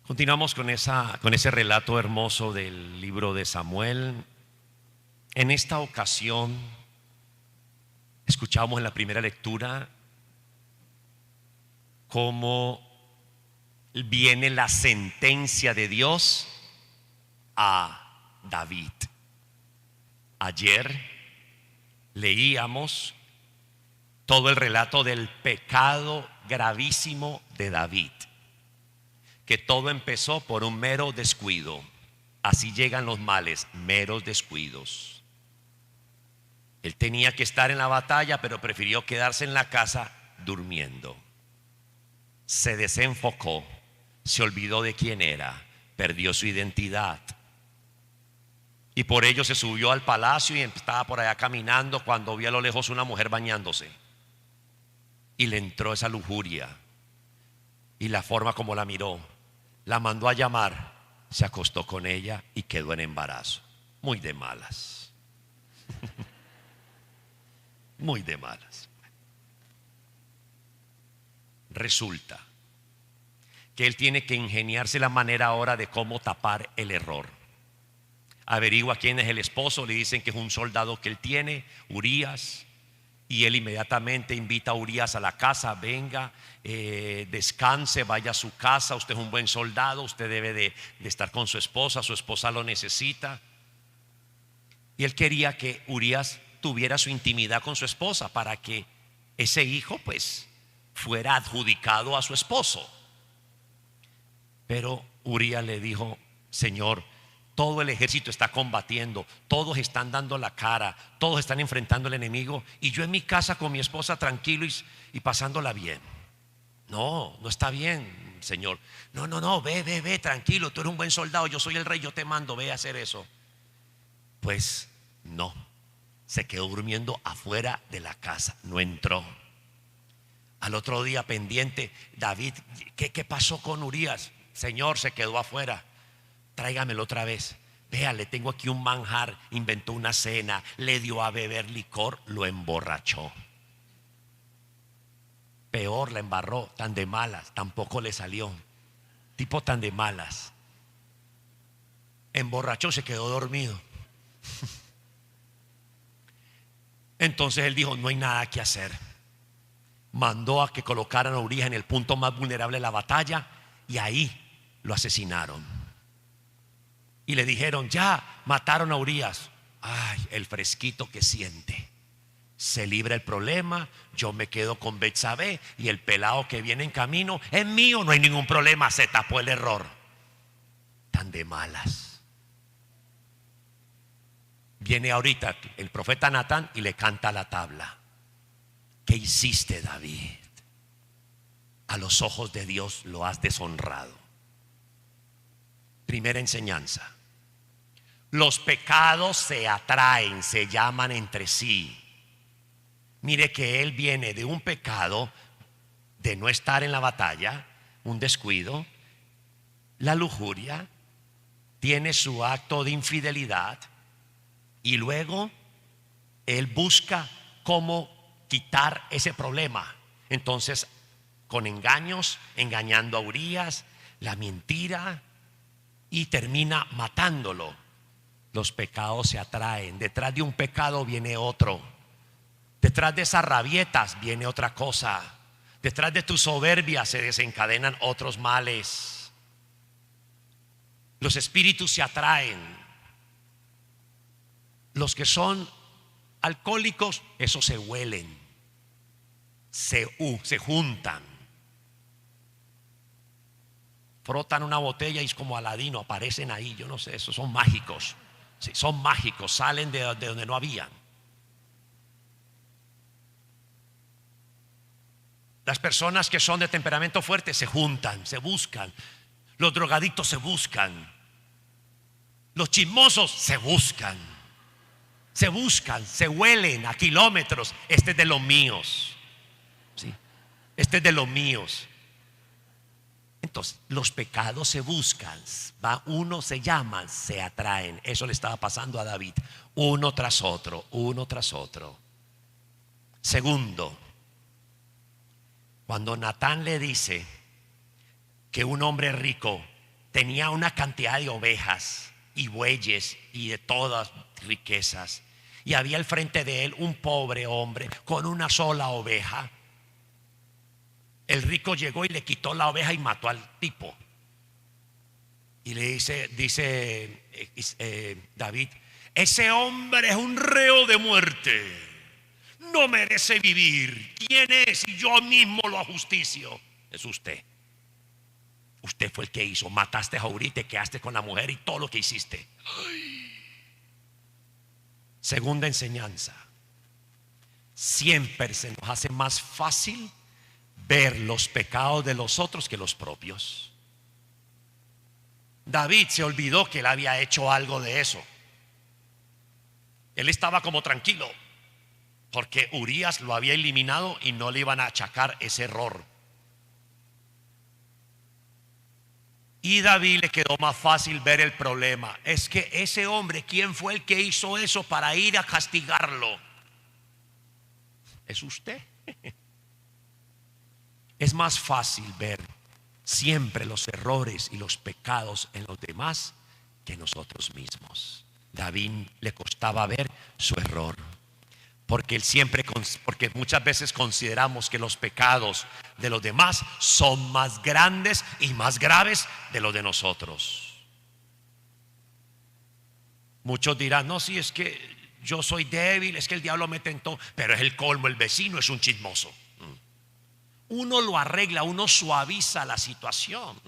Continuamos con ese relato hermoso del libro de Samuel. En esta ocasión escuchamos en la primera lectura cómo viene la sentencia de Dios a David. Ayer leíamos todo el relato del pecado gravísimo de David, que todo empezó por un mero descuido. Así llegan los males, meros descuidos. Él tenía que estar en la batalla, pero prefirió quedarse en la casa durmiendo. Se desenfocó, se olvidó de quién era, perdió su identidad. Y por ello se subió al palacio y estaba por allá caminando cuando vio a lo lejos una mujer bañándose. Y le entró esa lujuria. Y la forma como la miró, la mandó a llamar, se acostó con ella y quedó en embarazo. Muy de malas. Muy de malas. Resulta que él tiene que ingeniarse la manera ahora de cómo tapar el error. Averigua quién es el esposo, le dicen que es un soldado que él tiene, Urías, y él inmediatamente invita a Urías a la casa. Venga, descanse, vaya a su casa, usted es un buen soldado, usted debe de estar con su esposa lo necesita. Y él quería que Urías tuviera su intimidad con su esposa para que ese hijo pues fuera adjudicado a su esposo. Pero Urías le dijo: Señor, todo el ejército está combatiendo, todos están dando la cara, todos están enfrentando al enemigo, y yo en mi casa con mi esposa tranquilo y pasándola bien. No, no está bien, Señor. No, ve, tranquilo, tú eres un buen soldado, yo soy el rey, yo te mando, ve a hacer eso. Pues no, se quedó durmiendo afuera de la casa, no entró. Al otro día pendiente, David, ¿qué pasó con Urías? Señor, se quedó afuera. Tráigamelo otra vez. Vea, le tengo aquí un manjar. Inventó una cena, le dio a beber licor, lo emborrachó. Peor, la embarró, tan de malas, tampoco le salió. Tipo tan de malas. Emborrachó, se quedó dormido. Entonces él dijo: no hay nada que hacer. Mandó a que colocaran a Urías en el punto más vulnerable de la batalla, y ahí lo asesinaron. Y le dijeron: ya mataron a Urías. Ay, el fresquito que siente. Se libra el problema, yo me quedo con Betsabé, y el pelado que viene en camino es mío, no hay ningún problema, se tapó el error. Tan de malas. Viene ahorita el profeta Natán y le canta la tabla. ¿Qué hiciste, David? A los ojos de Dios lo has deshonrado. Primera enseñanza: los pecados se atraen, se llaman entre sí. Mire que él viene de un pecado de no estar en la batalla, un descuido, la lujuria, tiene su acto de infidelidad, y luego él busca cómo quitar ese problema. Entonces, con engaños, engañando a Urías, la mentira, y termina matándolo. Los pecados se atraen. Detrás de un pecado viene otro. Detrás de esas rabietas viene otra cosa. Detrás de tu soberbia se desencadenan otros males. Los espíritus se atraen. Los que son alcohólicos, esos se huelen, se juntan, frotan una botella y es como Aladino, aparecen ahí. Yo no sé, esos son mágicos. Sí, son mágicos, salen de donde no habían. Las personas que son de temperamento fuerte se juntan, se buscan. Los drogadictos se buscan. Los chismosos se buscan. Se huelen a kilómetros. Este es de los míos. ¿Sí? Este es de los míos. Entonces, los pecados se buscan, uno se llaman, se atraen. Eso le estaba pasando a David, uno tras otro, uno tras otro. Segundo, cuando Natán le dice que un hombre rico tenía una cantidad de ovejas y bueyes y de todas riquezas. Y había al frente de él un pobre hombre con una sola oveja. El rico llegó y le quitó la oveja y mató al tipo. Y le dice David: ese hombre es un reo de muerte, no merece vivir. ¿Quién es? Y yo mismo lo ajusticio. Es usted. Usted fue el que hizo. Mataste a Urí, te quedaste con la mujer y todo lo que hiciste. Segunda enseñanza: siempre se nos hace más fácil ver los pecados de los otros que los propios. David se olvidó que él había hecho algo de eso. Él estaba como tranquilo porque Urías lo había eliminado y no le iban a achacar ese error. Y David le quedó más fácil ver el problema. Es que ese hombre, ¿quién fue el que hizo eso para ir a castigarlo? Es usted. Es más fácil ver siempre los errores y los pecados en los demás que nosotros mismos. David le costaba ver su error, porque porque muchas veces consideramos que los pecados de los demás son más grandes y más graves de los de nosotros. Muchos dirán: no, si es que yo soy débil, es que el diablo me tentó. Pero es el colmo, el vecino es un chismoso. Uno lo arregla, uno suaviza la situación.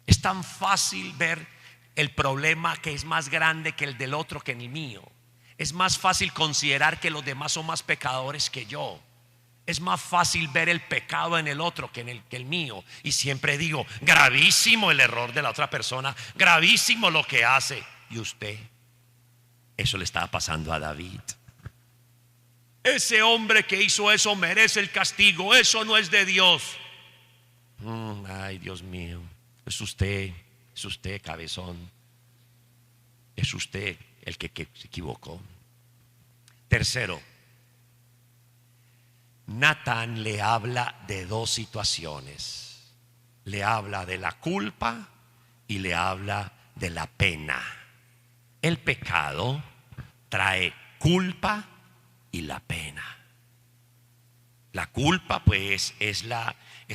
Es tan fácil ver el problema que es más grande que el del otro, que el mío. Es más fácil considerar que los demás son más pecadores que yo. Es más fácil ver el pecado en el otro que en el mío. Y siempre digo: gravísimo el error de la otra persona, gravísimo lo que hace. Y usted, eso le estaba pasando a David. Ese hombre que hizo eso merece el castigo, eso no es de Dios. Ay, Dios mío, es usted, cabezón. Es usted el que se equivocó. Tercero, Natán le habla de dos situaciones. Le habla de la culpa y le habla de la pena. El pecado trae culpa y la pena. La culpa, pues, es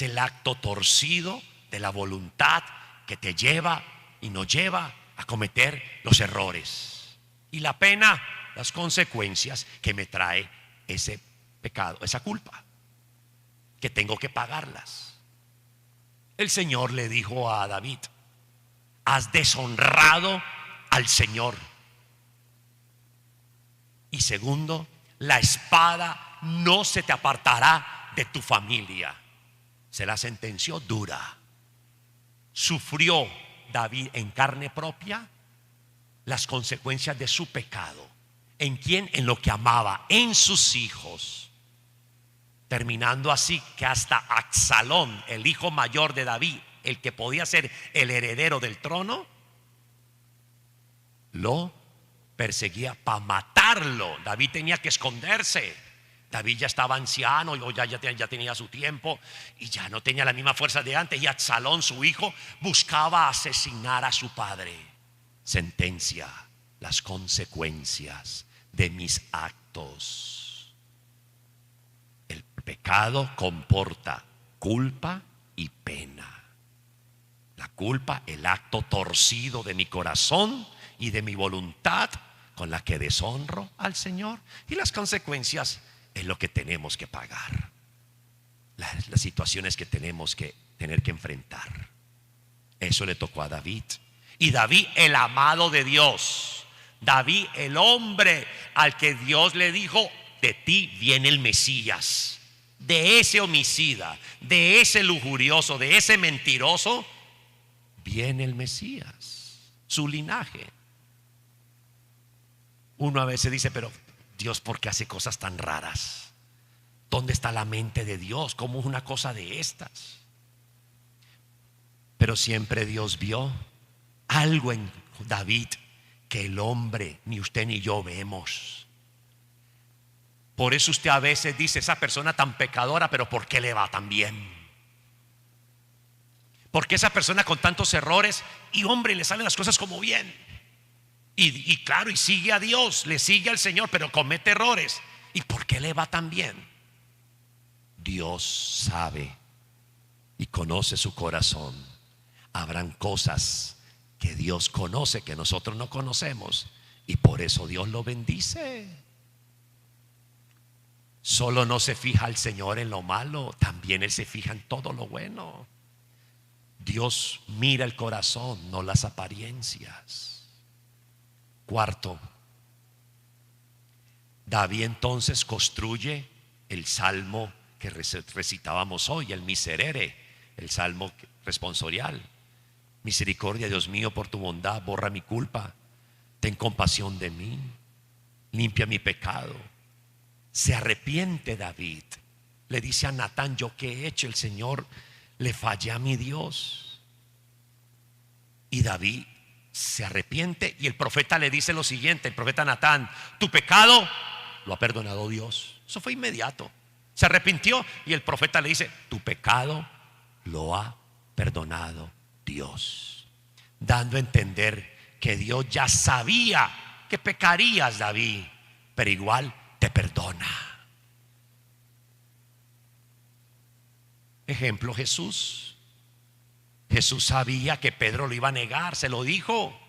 el acto torcido de la voluntad que te lleva y nos lleva a cometer los errores. Y la pena, las consecuencias que me trae ese pecado, esa culpa, que tengo que pagarlas. El Señor le dijo a David: has deshonrado al Señor. Y segundo, la espada no se te apartará de tu familia. Se la sentenció dura. Sufrió David en carne propia las consecuencias de su pecado. ¿En quién? En lo que amaba, en sus hijos. Terminando así que hasta Absalón, el hijo mayor de David, el que podía ser el heredero del trono, lo perseguía para matarlo. David tenía que esconderse. David ya estaba anciano, ya tenía su tiempo y ya no tenía la misma fuerza de antes. Y Absalón, su hijo, buscaba asesinar a su padre. Sentencia: las consecuencias de mis actos. El pecado comporta culpa y pena. La culpa, el acto torcido de mi corazón y de mi voluntad con la que deshonro al Señor. Y las consecuencias es lo que tenemos que pagar, las situaciones que tenemos que tener que enfrentar. Eso le tocó a David. Y David, el amado de Dios, David, el hombre al que Dios le dijo: de ti viene el Mesías. De ese homicida, de ese lujurioso, de ese mentiroso, viene el Mesías, su linaje. Uno a veces dice: pero Dios, ¿por qué hace cosas tan raras? ¿Dónde está la mente de Dios? ¿Cómo es una cosa de estas? Pero siempre Dios vio algo en David que el hombre, ni usted ni yo, vemos. Por eso usted a veces dice: esa persona tan pecadora, pero ¿por qué le va tan bien? Porque esa persona con tantos errores y hombre, le salen las cosas como bien. Y claro, y sigue a Dios, le sigue al Señor, pero comete errores. ¿Y por qué le va tan bien? Dios sabe y conoce su corazón. Habrán cosas que Dios conoce que nosotros no conocemos, y por eso Dios lo bendice. Solo no se fija el Señor en lo malo, también Él se fija en todo lo bueno. Dios mira el corazón, no las apariencias. Cuarto, David entonces construye el salmo que recitábamos hoy, el miserere, el salmo responsorial. Misericordia, Dios mío, por tu bondad, borra mi culpa, ten compasión de mí, limpia mi pecado. Se arrepiente David, le dice a Natán: yo qué he hecho, el Señor, le fallé a mi Dios. Y David se arrepiente, y el profeta le dice lo siguiente, el profeta Natán: tu pecado lo ha perdonado Dios. Eso fue inmediato. Se arrepintió y el profeta le dice: tu pecado lo ha perdonado Dios, dando a entender que Dios ya sabía que pecarías, David, pero igual te perdona. Ejemplo, Jesús. Jesús sabía que Pedro lo iba a negar, se lo dijo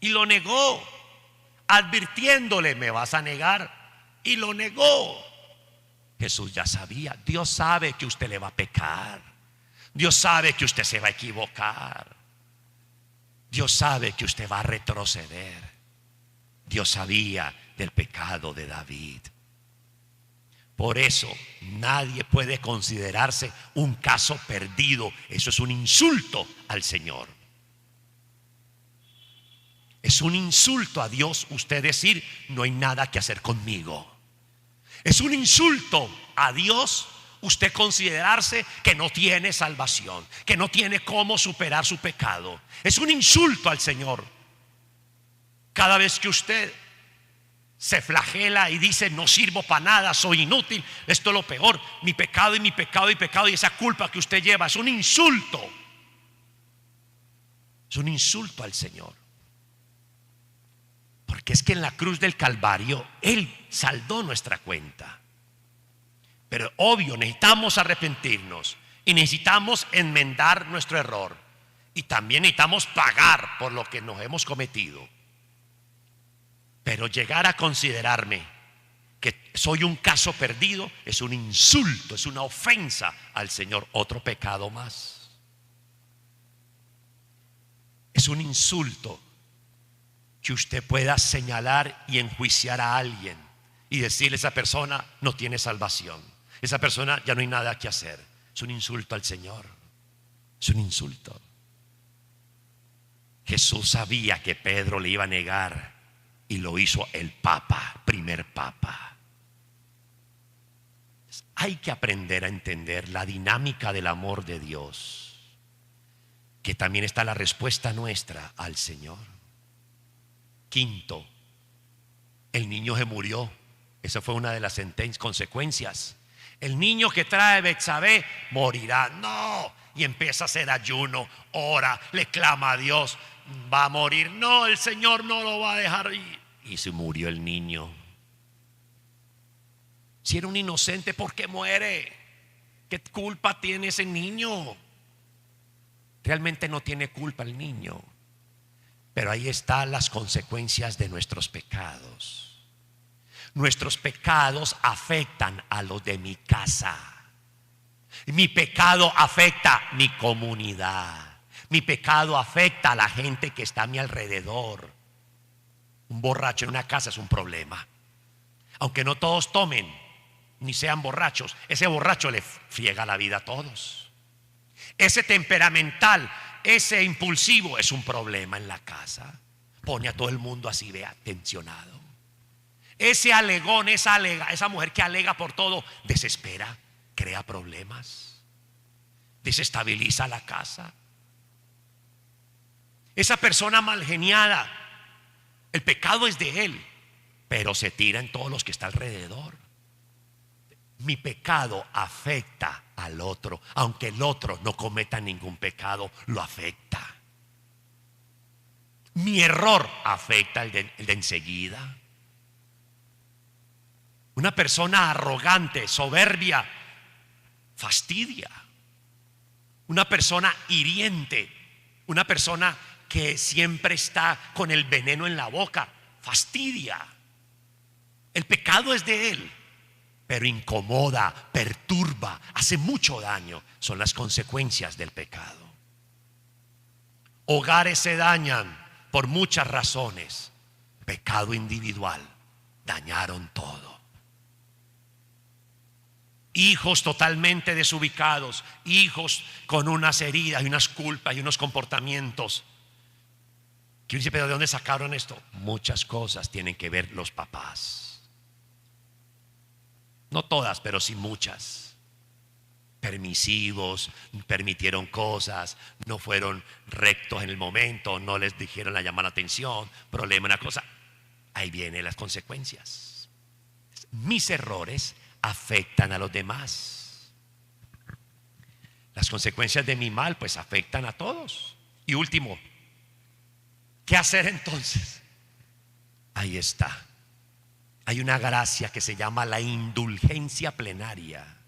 y lo negó, advirtiéndole: me vas a negar, y lo negó. Jesús ya sabía. Dios sabe que usted le va a pecar, Dios sabe que usted se va a equivocar, Dios sabe que usted va a retroceder. Dios sabía del pecado de David. Por eso nadie puede considerarse un caso perdido. Eso es un insulto al Señor. Es un insulto a Dios usted decir: no hay nada que hacer conmigo. Es un insulto a Dios usted considerarse que no tiene salvación, que no tiene cómo superar su pecado. Es un insulto al Señor. Cada vez que usted se flagela y dice: no sirvo para nada, soy inútil, esto es lo peor, mi pecado y mi pecado y pecado, y esa culpa que usted lleva, es un insulto. Es un insulto al Señor. Porque es que en la cruz del Calvario Él saldó nuestra cuenta. Pero obvio, necesitamos arrepentirnos y necesitamos enmendar nuestro error, y también necesitamos pagar por lo que nos hemos cometido. Pero llegar a considerarme que soy un caso perdido es un insulto, es una ofensa al Señor. Otro pecado más. Es un insulto que usted pueda señalar y enjuiciar a alguien y decirle: esa persona no tiene salvación, esa persona ya no hay nada que hacer. Es un insulto al Señor. Es un insulto. Jesús sabía que Pedro le iba a negar, y lo hizo el Papa, primer Papa. Hay que aprender a entender la dinámica del amor de Dios, que también está la respuesta nuestra al Señor. Quinto, el niño se murió. Esa fue una de las consecuencias. El niño que trae Betsabé morirá. No, y empieza a hacer ayuno, ora, le clama a Dios: va a morir. No, el Señor no lo va a dejar ir. Y se murió el niño. Si era un inocente, ¿por qué muere? ¿Qué culpa tiene ese niño? Realmente no tiene culpa el niño. Pero ahí están las consecuencias de nuestros pecados. Nuestros pecados afectan a los de mi casa. Mi pecado afecta a mi comunidad. Mi pecado afecta a la gente que está a mi alrededor. Un borracho en una casa es un problema. Aunque no todos tomen ni sean borrachos, ese borracho le friega la vida a todos. Ese temperamental, ese impulsivo es un problema en la casa. Pone a todo el mundo así, vea, tensionado. Ese alegón, esa mujer que alega por todo, desespera, crea problemas, desestabiliza la casa. Esa persona malgeniada, el pecado es de él, pero se tira en todos los que está alrededor. Mi pecado afecta al otro, aunque el otro no cometa ningún pecado, lo afecta. Mi error afecta el de enseguida. Una persona arrogante, soberbia, fastidia. Una persona hiriente, una persona que siempre está con el veneno en la boca, fastidia. El pecado es de él, pero incomoda, perturba, hace mucho daño. Son las consecuencias del pecado. Hogares se dañan por muchas razones. Pecado individual, dañaron todo. Hijos totalmente desubicados, hijos con unas heridas y unas culpas y unos comportamientos. ¿Quién dice, pero de dónde sacaron esto? Muchas cosas tienen que ver los papás. No todas, pero sí muchas. Permisivos, permitieron cosas, no fueron rectos en el momento, no les dijeron la llamada atención, problema, una cosa. Ahí vienen las consecuencias. Mis errores afectan a los demás. Las consecuencias de mi mal pues afectan a todos. Y último, ¿qué hacer entonces? Ahí está. Hay una gracia que se llama la indulgencia plenaria,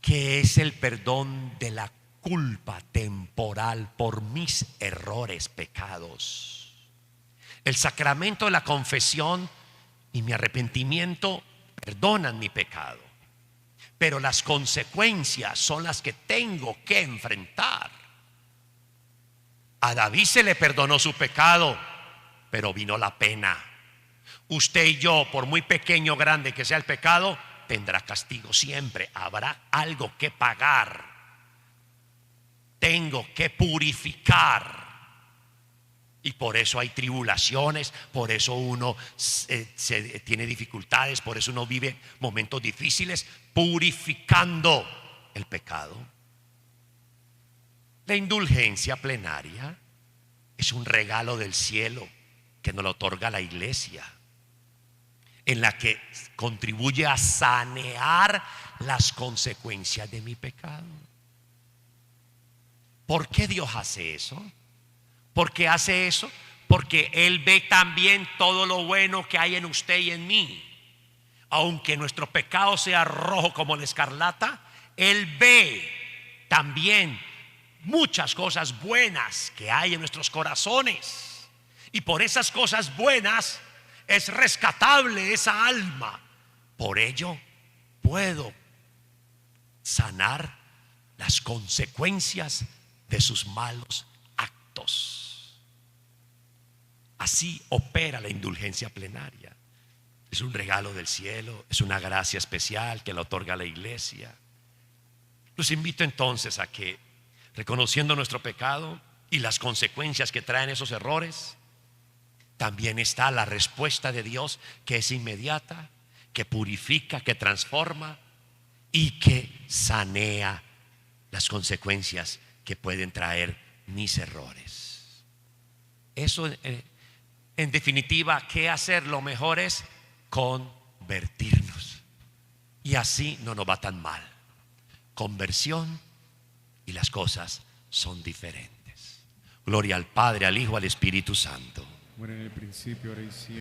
que es el perdón de la culpa temporal por mis errores, pecados. El sacramento de la confesión y mi arrepentimiento perdonan mi pecado, pero las consecuencias son las que tengo que enfrentar. A David se le perdonó su pecado, pero vino la pena. Usted y yo, por muy pequeño o grande que sea el pecado, tendrá castigo siempre. Habrá algo que pagar. Tengo que purificar. Y por eso hay tribulaciones, por eso uno tiene dificultades, por eso uno vive momentos difíciles, purificando el pecado. La indulgencia plenaria es un regalo del cielo que nos lo otorga la iglesia, en la que contribuye a sanear las consecuencias de mi pecado. ¿Por qué Dios hace eso? ¿Por qué hace eso? Porque Él ve también todo lo bueno que hay en usted y en mí. Aunque nuestro pecado sea rojo como la escarlata, Él ve también muchas cosas buenas que hay en nuestros corazones. Y por esas cosas buenas es rescatable esa alma. Por ello puedo sanar las consecuencias de sus malos actos. Así opera la indulgencia plenaria. Es un regalo del cielo, es una gracia especial que la otorga la iglesia. Los invito entonces a que, reconociendo nuestro pecado y las consecuencias que traen esos errores, también está la respuesta de Dios, que es inmediata, que purifica, que transforma y que sanea las consecuencias que pueden traer mis errores. Eso, en definitiva, ¿qué hacer? Lo mejor es convertirnos, y así no nos va tan mal. Conversión y las cosas son diferentes. Gloria al Padre, al Hijo, al Espíritu Santo. Bueno, en el principio, ahora y siempre.